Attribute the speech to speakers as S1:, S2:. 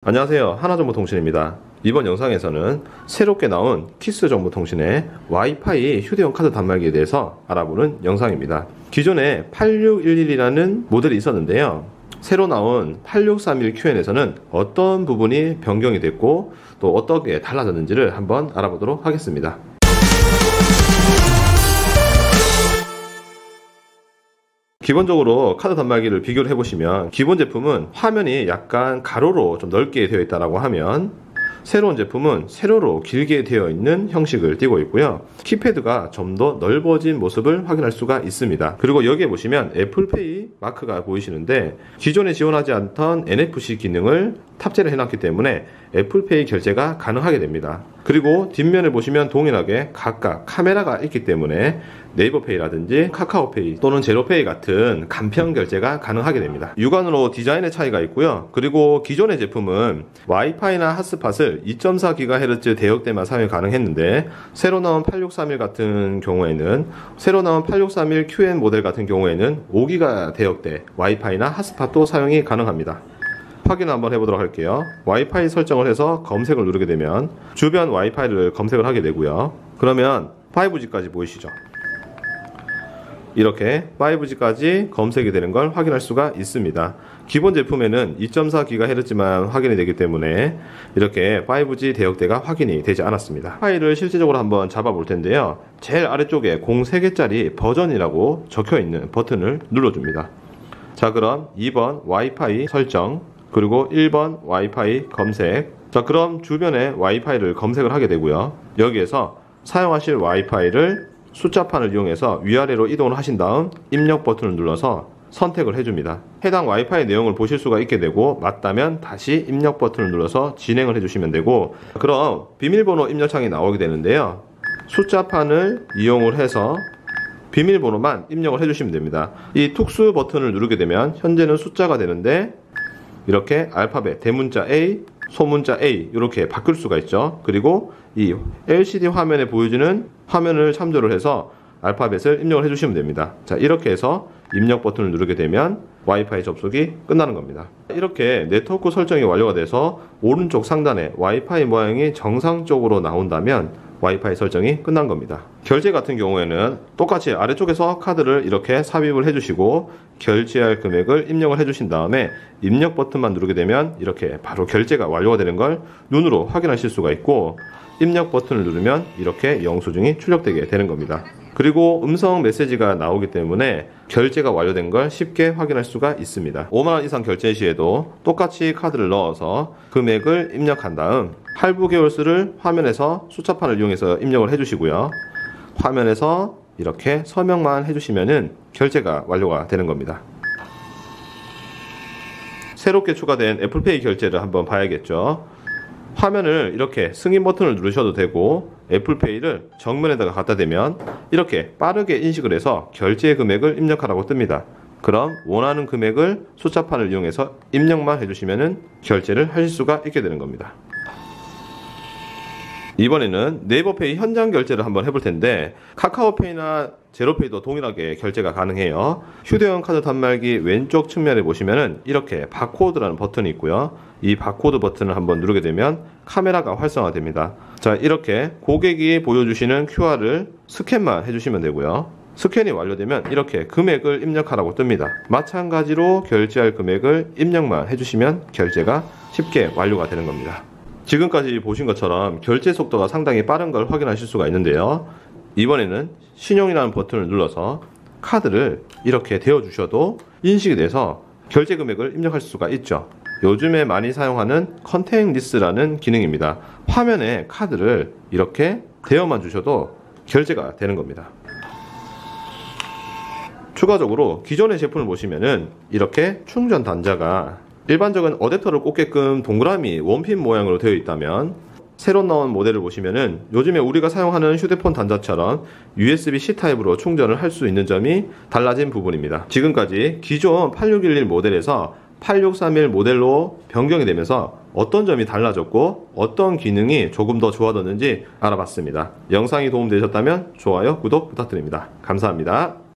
S1: 안녕하세요, 하나정보통신입니다. 이번 영상에서는 새롭게 나온 키스정보통신의 와이파이 휴대용 카드 단말기에 대해서 알아보는 영상입니다. 기존에 8611이라는 모델이 있었는데요, 새로 나온 8631QN에서는 어떤 부분이 변경이 됐고 또 어떻게 달라졌는지를 한번 알아보도록 하겠습니다. 기본적으로 카드 단말기를 비교를 해보시면 기본 제품은 화면이 약간 가로로 좀 넓게 되어 있다고 하면 새로운 제품은 세로로 길게 되어 있는 형식을 띠고 있고요, 키패드가 좀 더 넓어진 모습을 확인할 수가 있습니다. 그리고 여기에 보시면 애플페이 마크가 보이시는데 기존에 지원하지 않던 NFC 기능을 탑재를 해놨기 때문에 애플페이 결제가 가능하게 됩니다. 그리고 뒷면을 보시면 동일하게 각각 카메라가 있기 때문에 네이버페이라든지 카카오페이 또는 제로페이 같은 간편 결제가 가능하게 됩니다. 육안으로 디자인의 차이가 있고요, 그리고 기존의 제품은 와이파이나 핫스팟을 2.4GHz 대역대만 사용이 가능했는데 새로 나온 8631 같은 경우에는 새로 나온 8631QN 모델 같은 경우에는 5GHz 대역대 와이파이나 핫스팟도 사용이 가능합니다. 확인을 한번 해보도록 할게요. 와이파이 설정을 해서 검색을 누르게 되면 주변 와이파이를 검색을 하게 되고요, 그러면 5G까지 보이시죠? 이렇게 5G까지 검색이 되는 걸 확인할 수가 있습니다. 기본 제품에는 2.4GHz만 확인이 되기 때문에 이렇게 5G 대역대가 확인이 되지 않았습니다. 파일을 실제적으로 한번 잡아 볼 텐데요, 제일 아래쪽에 03개짜리 버전이라고 적혀 있는 버튼을 눌러줍니다. 자, 그럼 2번 와이파이 설정, 그리고 1번 와이파이 검색. 자, 그럼 주변에 와이파이를 검색을 하게 되고요, 여기에서 사용하실 와이파이를 숫자판을 이용해서 위아래로 이동을 하신 다음 입력 버튼을 눌러서 선택을 해줍니다. 해당 와이파이 내용을 보실 수가 있게 되고 맞다면 다시 입력 버튼을 눌러서 진행을 해주시면 되고, 그럼 비밀번호 입력창이 나오게 되는데요, 숫자판을 이용을 해서 비밀번호만 입력을 해주시면 됩니다. 이 특수 버튼을 누르게 되면 현재는 숫자가 되는데 이렇게 알파벳 대문자 A, 소문자 A 이렇게 바꿀 수가 있죠. 그리고 이 LCD 화면에 보여지는 화면을 참조를 해서 알파벳을 입력을 해주시면 됩니다. 자, 이렇게 해서 입력 버튼을 누르게 되면 와이파이 접속이 끝나는 겁니다. 이렇게 네트워크 설정이 완료가 돼서 오른쪽 상단에 와이파이 모양이 정상적으로 나온다면 와이파이 설정이 끝난 겁니다. 결제 같은 경우에는 똑같이 아래쪽에서 카드를 이렇게 삽입을 해주시고 결제할 금액을 입력을 해주신 다음에 입력 버튼만 누르게 되면 이렇게 바로 결제가 완료가 되는 걸 눈으로 확인하실 수가 있고, 입력 버튼을 누르면 이렇게 영수증이 출력되게 되는 겁니다. 그리고 음성 메시지가 나오기 때문에 결제가 완료된 걸 쉽게 확인할 수가 있습니다. 5만원 이상 결제 시에도 똑같이 카드를 넣어서 금액을 입력한 다음 할부 계열수를 화면에서 숫자판을 이용해서 입력을 해주시고요, 화면에서 이렇게 서명만 해주시면은 결제가 완료가 되는 겁니다. 새롭게 추가된 애플페이 결제를 한번 봐야겠죠. 화면을 이렇게 승인 버튼을 누르셔도 되고 애플페이를 정면에다가 갖다 대면 이렇게 빠르게 인식을 해서 결제 금액을 입력하라고 뜹니다. 그럼 원하는 금액을 숫자판을 이용해서 입력만 해주시면 결제를 하실 수가 있게 되는 겁니다. 이번에는 네이버페이 현장 결제를 한번 해볼 텐데 카카오페이나 제로페이도 동일하게 결제가 가능해요. 휴대용 카드 단말기 왼쪽 측면에 보시면은 이렇게 바코드라는 버튼이 있고요, 이 바코드 버튼을 한번 누르게 되면 카메라가 활성화됩니다. 자, 이렇게 고객이 보여주시는 QR을 스캔만 해주시면 되고요, 스캔이 완료되면 이렇게 금액을 입력하라고 뜹니다. 마찬가지로 결제할 금액을 입력만 해주시면 결제가 쉽게 완료가 되는 겁니다. 지금까지 보신 것처럼 결제 속도가 상당히 빠른 걸 확인하실 수가 있는데요, 이번에는 신용이라는 버튼을 눌러서 카드를 이렇게 대어 주셔도 인식이 돼서 결제 금액을 입력할 수가 있죠. 요즘에 많이 사용하는 컨택리스라는 기능입니다. 화면에 카드를 이렇게 대어만 주셔도 결제가 되는 겁니다. 추가적으로 기존의 제품을 보시면은 이렇게 충전 단자가 일반적인 어댑터를 꽂게끔 동그라미 원핀 모양으로 되어 있다면 새로 나온 모델을 보시면은 요즘에 우리가 사용하는 휴대폰 단자처럼 USB-C 타입으로 충전을 할 수 있는 점이 달라진 부분입니다. 지금까지 기존 8611 모델에서 8631 모델로 변경이 되면서 어떤 점이 달라졌고 어떤 기능이 조금 더 좋아졌는지 알아봤습니다. 영상이 도움되셨다면 좋아요, 구독 부탁드립니다. 감사합니다.